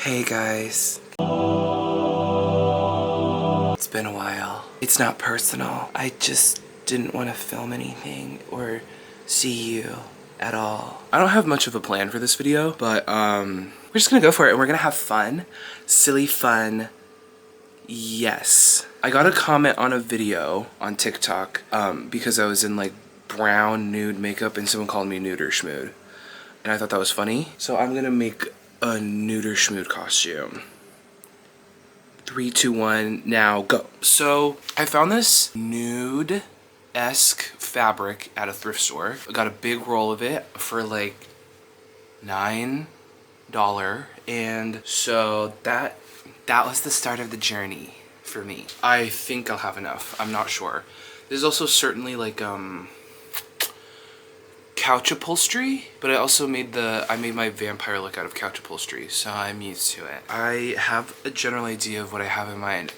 Hey guys. It's been a while. It's not personal. I just didn't want to film anything or see you at all. I don't have much of a plan for this video, but we're just gonna go for it and we're gonna have fun. Silly fun. Yes. I got a comment on a video on TikTok because I was in like brown nude makeup and someone called me Puderschmude. And I thought that was funny. So I'm gonna make a Puderschmude costume. 3, 2, 1, now go. So I found this nude-esque fabric at a thrift store. I got a big roll of it for like $9. And so that was the start of the journey for me. I think I'll have enough. I'm not sure. There's also certainly like couch upholstery, but I also made my vampire look out of couch upholstery, so I'm used to it. I have a general idea of what I have in mind.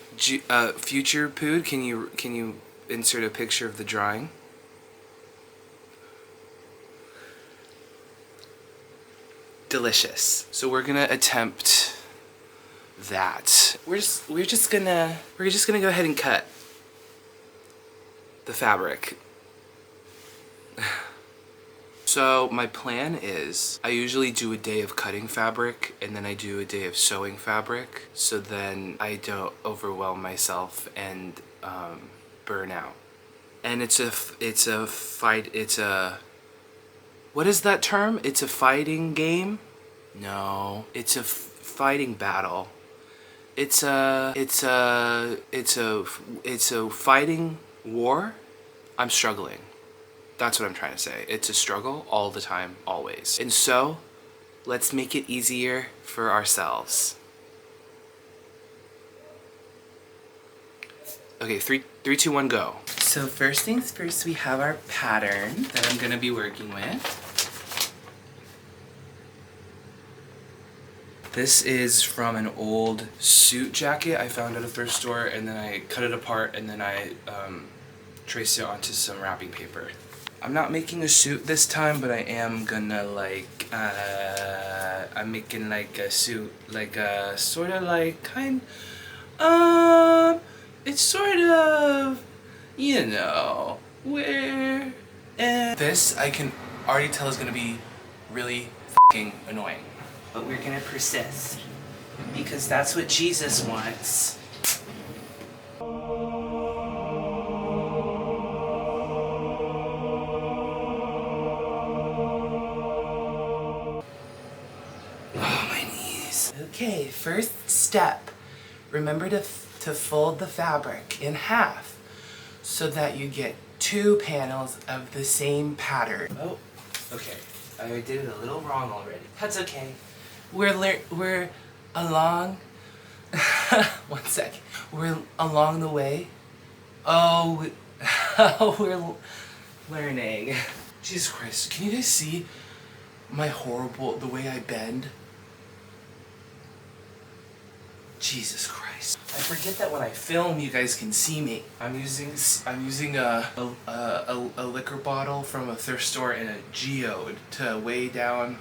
Future Pood, can you insert a picture of the drawing? Delicious. So we're gonna attempt that. We're just gonna go ahead and cut the fabric. So my plan is I usually do a day of cutting fabric and then I do a day of sewing fabric, so then I don't overwhelm myself and burn out. And what is that term? It's a fighting game? No, it's a fighting battle. It's a fighting war. I'm struggling. That's what I'm trying to say. It's a struggle all the time, always. And so, let's make it easier for ourselves. Okay, 3, 2, 1, go. So first things first, we have our pattern that I'm gonna be working with. This is from an old suit jacket I found at a thrift store, and then I cut it apart and then I traced it onto some wrapping paper. I'm not making a suit this time, but I am gonna like, I'm making like a suit, like a sort of like it's sort of, you know, where, and this I can already tell is gonna be really f***ing annoying. But we're gonna persist, because that's what Jesus wants. Okay, first step. Remember to fold the fabric in half so that you get 2 panels of the same pattern. Oh, okay. I did it a little wrong already. That's okay. We're along. One sec. We're along the way. Oh, we're learning. Jesus Christ! Can you guys see the way I bend? Jesus Christ. I forget that when I film you guys can see me. I'm using a liquor bottle from a thrift store and a geode to weigh down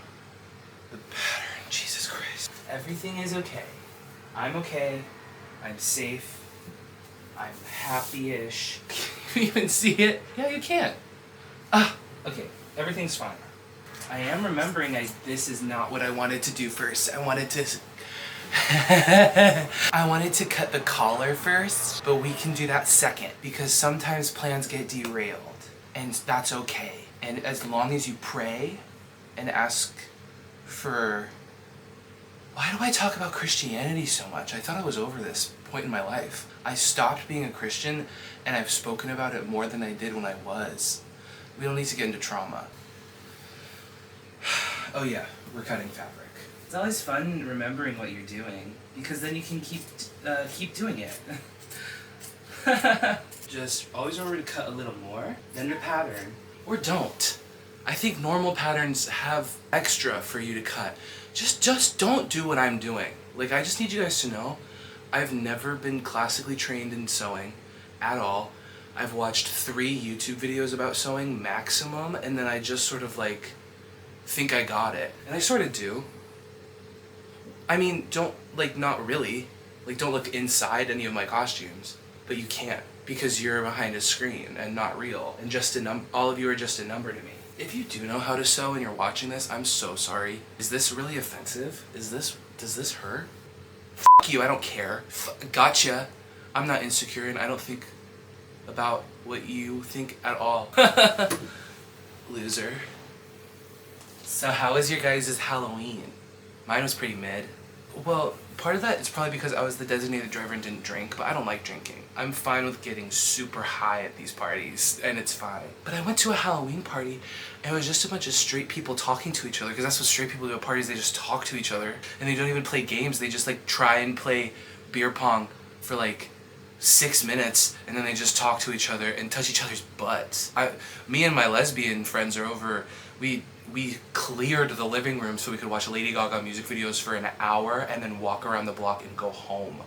the pattern. Jesus Christ. Everything is okay. I'm okay. I'm safe. I'm happy-ish. Can you even see it? Yeah, you can. Okay. Everything's fine. I am remembering this is not what I wanted to do first. I wanted to cut the collar first, but we can do that second, because sometimes plans get derailed, and that's okay. And as long as you pray and ask for... Why do I talk about Christianity so much? I thought I was over this point in my life. I stopped being a Christian, and I've spoken about it more than I did when I was. We don't need to get into trauma. Oh yeah, we're cutting fabric. It's always fun remembering what you're doing, because then you can keep doing it. Just always remember to cut a little more than the pattern, or don't. I think normal patterns have extra for you to cut. Just don't do what I'm doing. Like, I just need you guys to know, I've never been classically trained in sewing at all. I've watched 3 YouTube videos about sewing maximum, and then I just sort of like think I got it, and I sort of do. I mean, don't, like, not really. Like, don't look inside any of my costumes. But you can't, because you're behind a screen and not real. And just all of you are just a number to me. If you do know how to sew and you're watching this, I'm so sorry. Is this really offensive? Does this hurt? F you, I don't care. Gotcha. I'm not insecure and I don't think about what you think at all. Loser. So how was your guys' Halloween? Mine was pretty mid. Well, part of that is probably because I was the designated driver and didn't drink, but I don't like drinking. I'm fine with getting super high at these parties, and it's fine. But I went to a Halloween party, and it was just a bunch of straight people talking to each other, because that's what straight people do at parties, they just talk to each other, and they don't even play games, they just like try and play beer pong for like 6 minutes, and then they just talk to each other and touch each other's butts. Me and my lesbian friends are over, we cleared the living room so we could watch Lady Gaga music videos for an hour and then walk around the block and go home.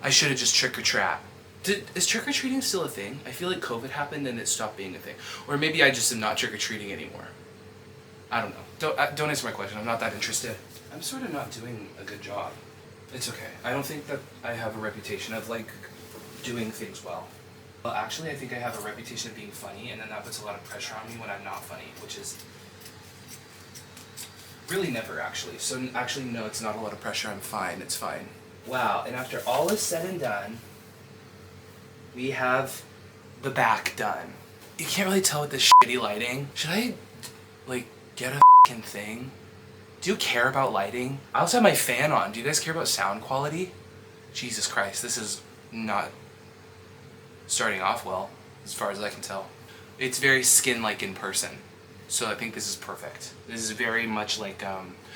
I should have just trick-or-treat. Is trick-or-treating still a thing? I feel like COVID happened and it stopped being a thing. Or maybe I just am not trick-or-treating anymore. I don't know. Don't answer my question. I'm not that interested. I'm sort of not doing a good job. It's okay. I don't think that I have a reputation of, like, doing things well. Well, actually, I think I have a reputation of being funny, and then that puts a lot of pressure on me when I'm not funny, which is really never, actually. So, actually, no, it's not a lot of pressure. I'm fine. It's fine. Wow, and after all is said and done, we have the back done. You can't really tell with this shitty lighting. Should I, like, get a f***ing thing? Do you care about lighting? I also have my fan on. Do you guys care about sound quality? Jesus Christ, this is not starting off well, as far as I can tell. It's very skin-like in person, so I think this is perfect. This is very much like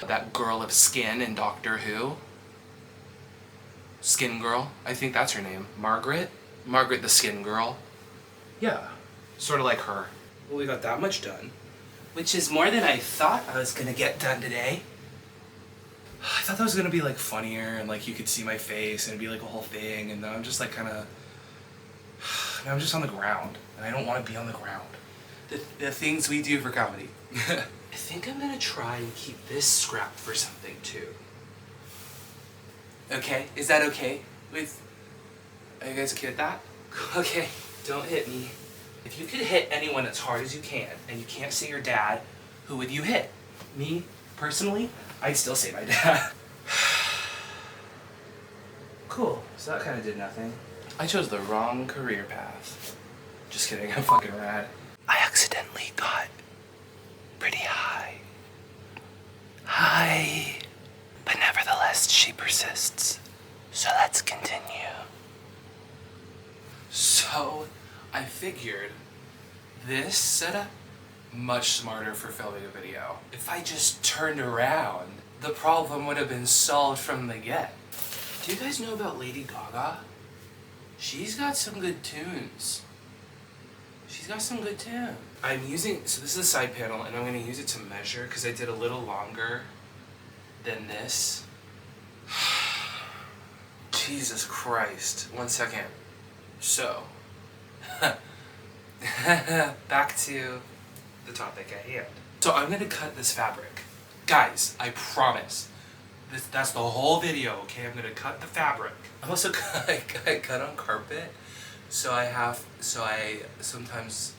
that girl of skin in Doctor Who. Skin Girl, I think that's her name. Margaret? Margaret the Skin Girl. Yeah, sort of like her. Well, we got that much done, which is more than I thought I was gonna get done today. I thought that was gonna be like funnier and like you could see my face and it'd be like a whole thing, and now I'm just like kinda... Now I'm just on the ground, and I don't want to be on the ground. The things we do for comedy. I think I'm gonna try and keep this scrap for something too. Okay, is that okay? Are you guys okay with that? Okay, don't hit me. If you could hit anyone as hard as you can, and you can't say your dad, who would you hit? Me, personally, I'd still say my dad. Cool, so that kind of did nothing. I chose the wrong career path. Just kidding, I'm fucking rad. I accidentally got pretty high. Hi. But nevertheless, she persists. So let's continue. So, I figured this setup much smarter for filming a video. If I just turned around, the problem would have been solved from the get. Do you guys know about Lady Gaga? She's got some good tunes. She's got some good tunes. I'm using, so this is a side panel, and I'm going to use it to measure, because I did a little longer than this. Jesus Christ. 1 second. So, back to the topic at hand. So I'm going to cut this fabric. Guys, I promise. That's the whole video, okay? I'm gonna cut the fabric. I'm also I cut on carpet, so I sometimes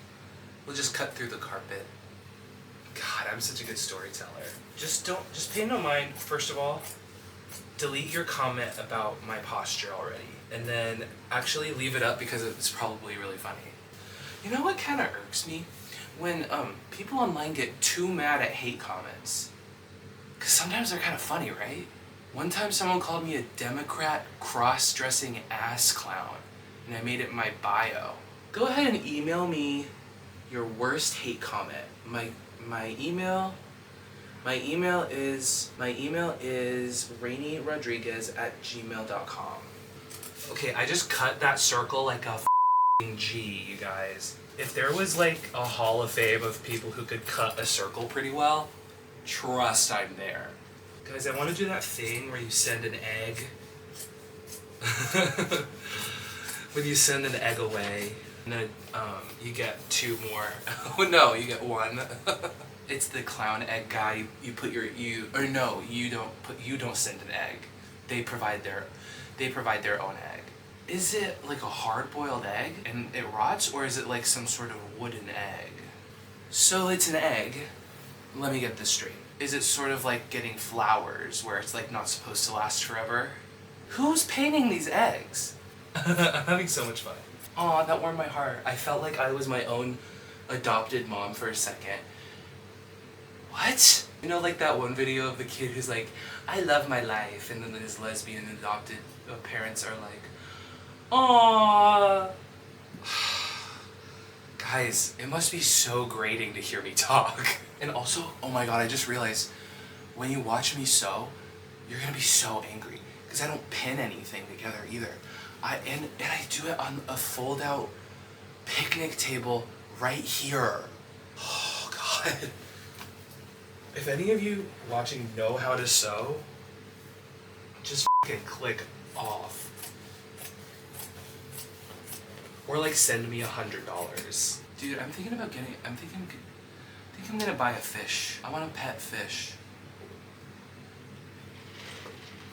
will just cut through the carpet. God, I'm such a good storyteller. Just pay no mind, first of all. Delete your comment about my posture already, and then actually leave it up because it's probably really funny. You know what kind of irks me? When people online get too mad at hate comments. Because sometimes they're kind of funny, right? One time someone called me a Democrat cross-dressing ass clown, and I made it my bio. Go ahead and email me your worst hate comment. My email is rainyrodriguez@gmail.com. Okay, I just cut that circle like a f***ing G, you guys. If there was like a hall of fame of people who could cut a circle pretty well, trust I'm there. Guys, I want to do that thing where you send an egg. When you send an egg away, and then you get 2 more. Oh no, you get 1. It's the clown egg guy. You put your or no, you don't send an egg. They provide their own egg. Is it like a hard-boiled egg and it rots, or is it like some sort of wooden egg? So it's an egg. Let me get this straight. Is it sort of like getting flowers where it's like not supposed to last forever? Who's painting these eggs? I'm having so much fun. Aw, that warmed my heart. I felt like I was my own adopted mom for a second. What? You know, like that one video of the kid who's like, I love my life, and then his lesbian adopted parents are like, aww. Guys, it must be so grating to hear me talk. And also, oh my god, I just realized, when you watch me sew, you're gonna be so angry. Because I don't pin anything together either. And I do it on a fold-out picnic table right here. Oh god. If any of you watching know how to sew, just fucking click off. Or like send me $100. Dude, I'm thinking about getting, I think I'm gonna buy a fish. I want a pet fish.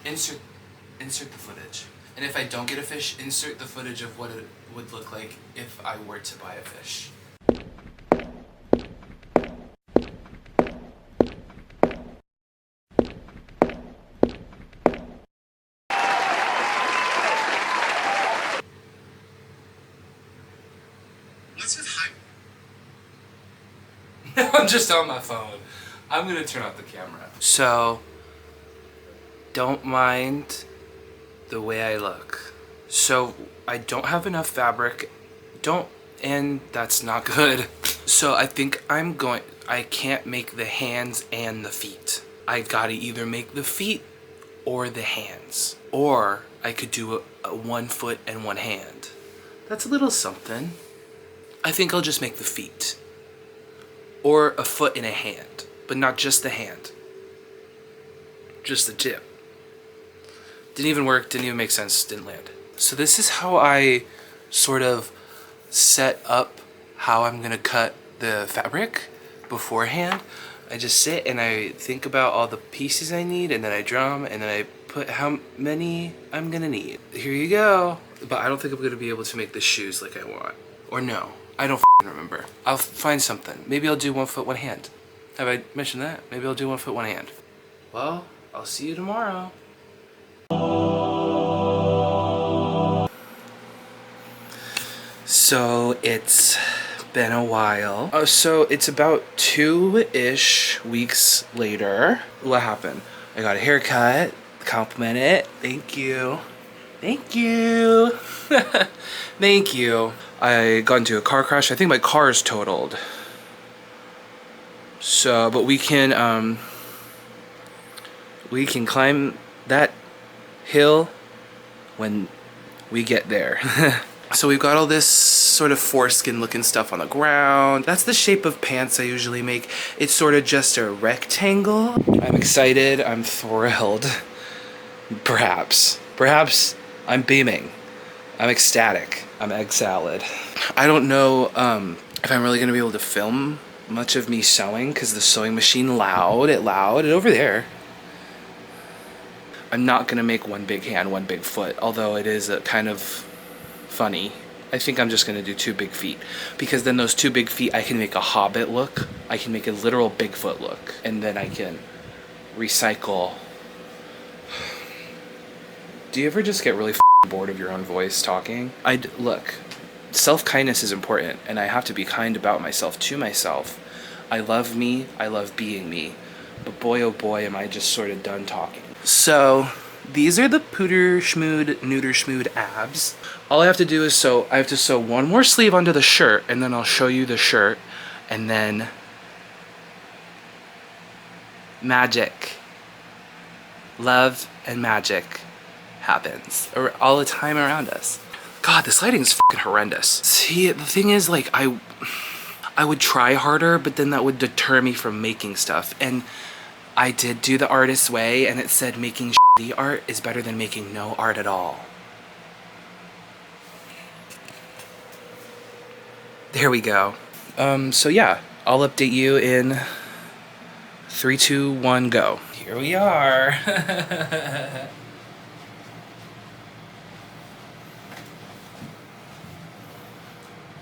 Insert the footage. And if I don't get a fish, insert the footage of what it would look like if I were to buy a fish. I'm just on my phone. I'm gonna turn off the camera. So, don't mind the way I look. So, I don't have enough fabric. And that's not good. So I think I can't make the hands and the feet. I gotta either make the feet or the hands. Or I could do a 1 foot and 1 hand. That's a little something. I think I'll just make the feet. Or a foot and a hand, but not just the hand. Just the tip. Didn't even work, didn't even make sense, didn't land. So this is how I sort of set up how I'm gonna cut the fabric beforehand. I just sit and I think about all the pieces I need, and then I drum, and then I put how many I'm gonna need. Here you go. But I don't think I'm gonna be able to make the shoes like I want. Or no. I don't remember. I'll find something. Maybe I'll do 1 foot, 1 hand. Have I mentioned that? Maybe I'll do 1 foot, 1 hand. Well, I'll see you tomorrow. So it's been a while. Oh, so it's about 2-ish weeks later. What happened? I got a haircut. Compliment it. Thank you. Thank you. Thank you. I got into a car crash. I think my car is totaled. So, but we can climb that hill when we get there. So we've got all this sort of foreskin looking stuff on the ground. That's the shape of pants I usually make. It's sort of just a rectangle. I'm excited. I'm thrilled. Perhaps I'm beaming. I'm ecstatic. I'm egg salad. I don't know if I'm really gonna be able to film much of me sewing because the sewing machine loud and over there. I'm not gonna make 1 big hand, 1 big foot, although it is a kind of funny. I think I'm just gonna do 2 big feet, because then those 2 big feet I can make a Hobbit look, I can make a literal Bigfoot look, and then I can recycle. Do you ever just get really bored of your own voice talking? Look, self-kindness is important, and I have to be kind about myself to myself. I love me, I love being me, but boy oh boy am I just sort of done talking. So these are the Puderschmude abs. All I have to do is I have to sew 1 more sleeve onto the shirt, and then I'll show you the shirt, and then magic, love and magic happens all the time around us. God, this lighting is fucking horrendous. See, the thing is, like, I would try harder, but then that would deter me from making stuff. And I did do the artist's way, and it said making shitty art is better than making no art at all. There we go. So yeah, I'll update you in 3, 2, 1, go. Here we are.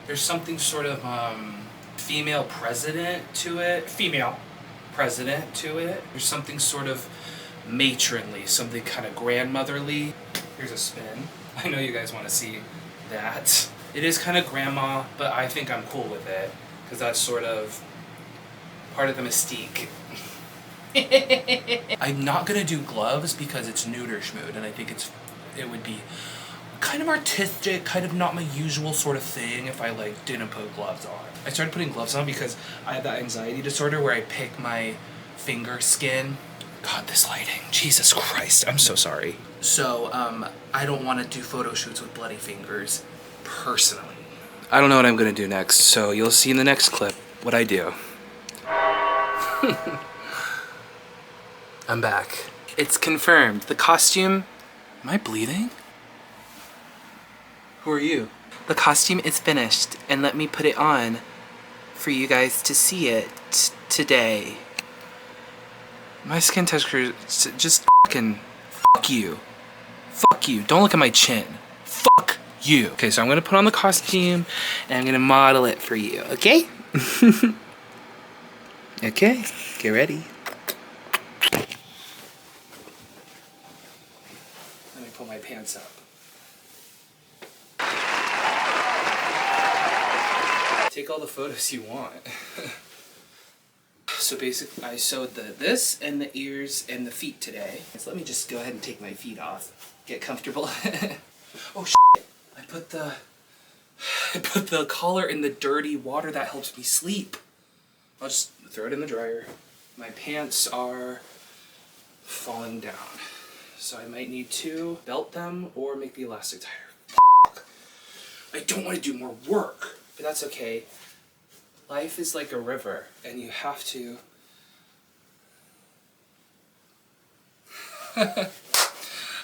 There's something sort of female president to it. Female president to it. There's something sort of matronly, something kind of grandmotherly. Here's a spin. I know you guys want to see that. It is kind of grandma, but I think I'm cool with it because that's sort of part of the mystique. I'm not gonna do gloves because it's Puderschmude, and I think it would be kind of artistic, kind of not my usual sort of thing if I like didn't put gloves on. I started putting gloves on because I have that anxiety disorder where I pick my finger skin. God, this lighting, Jesus Christ, I'm so sorry. So I don't want to do photo shoots with bloody fingers, personally. I don't know what I'm gonna do next, so you'll see in the next clip what I do. I'm back. It's confirmed. The costume... Am I bleeding? Who are you? The costume is finished, and let me put it on for you guys to see it today. My skin texture is just fucking... Fuck you. Fuck you. Don't look at my chin. Fuck you. Okay, so I'm gonna put on the costume, and I'm gonna model it for you, okay? Okay, get ready. Let me pull my pants up. Take all the photos you want. So basically, I sewed this and the ears and the feet today. So let me just go ahead and take my feet off. Get comfortable. Oh shit! I put the collar in the dirty water that helps me sleep. I'll just throw it in the dryer. My pants are falling down, so I might need to belt them or make the elastic tighter. Fuck. I don't want to do more work, but that's okay. Life is like a river, and you have to...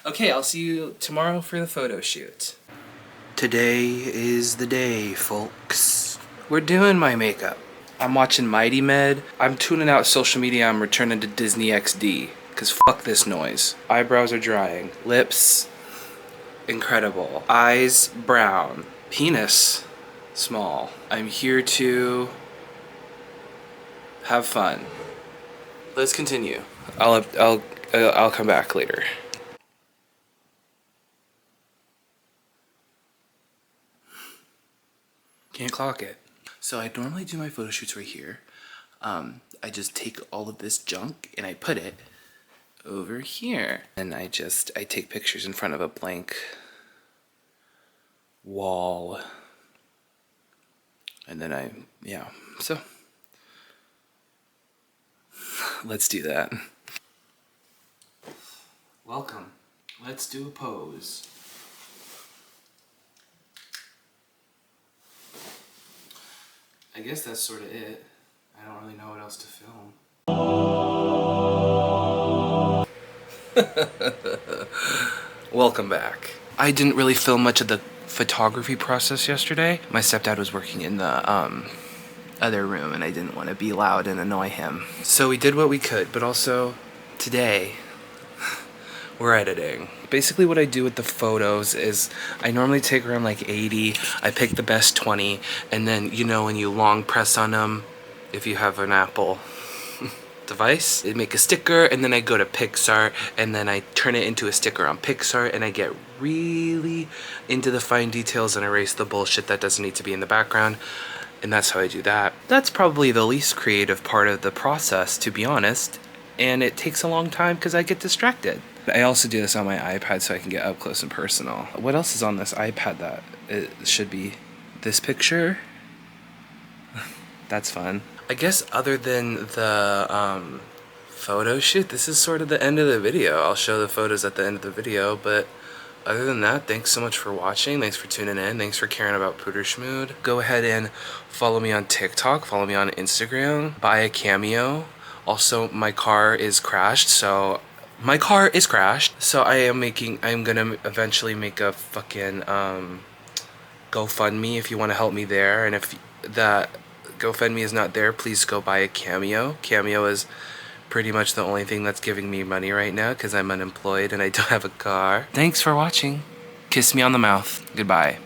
Okay, I'll see you tomorrow for the photo shoot. Today is the day, folks. We're doing my makeup. I'm watching Mighty Med. I'm tuning out social media. I'm returning to Disney XD. Because fuck this noise. Eyebrows are drying. Lips, incredible. Eyes, brown. Penis, small. I'm here to have fun. Let's continue. I'll come back later. Can't clock it. So I normally do my photo shoots right here. I just take all of this junk and I put it over here. And I take pictures in front of a blank wall. And then so let's do that. Welcome. Let's do a pose. I guess that's sort of it. I don't really know what else to film. Welcome back. I didn't really film much of the photography process yesterday. My stepdad was working in the other room and I didn't want to be loud and annoy him. So we did what we could, but also today we're editing. Basically what I do with the photos is I normally take around like 80, I pick the best 20, and then you know when you long press on them, if you have an Apple device, they make a sticker, and then I go to Pixar and then I turn it into a sticker on Pixar and I get really into the fine details and erase the bullshit that doesn't need to be in the background. And that's how I do that. That's probably the least creative part of the process, to be honest, and it takes a long time because I get distracted. I also do this on my iPad so I can get up close and personal. What else is on this iPad that it should be? This picture? That's fun. I guess other than the photo shoot, this is sort of the end of the video. I'll show the photos at the end of the video, but other than that, thanks so much for watching. Thanks for tuning in. Thanks for caring about Puderschmude. Go ahead and follow me on TikTok. Follow me on Instagram. Buy a CAMEO. Also, my car is crashed, so I'm gonna eventually make a fucking GoFundMe if you want to help me there. And if that GoFundMe is not there, please go buy a CAMEO. CAMEO is pretty much the only thing that's giving me money right now because I'm unemployed and I don't have a car. Thanks for watching. Kiss me on the mouth. Goodbye.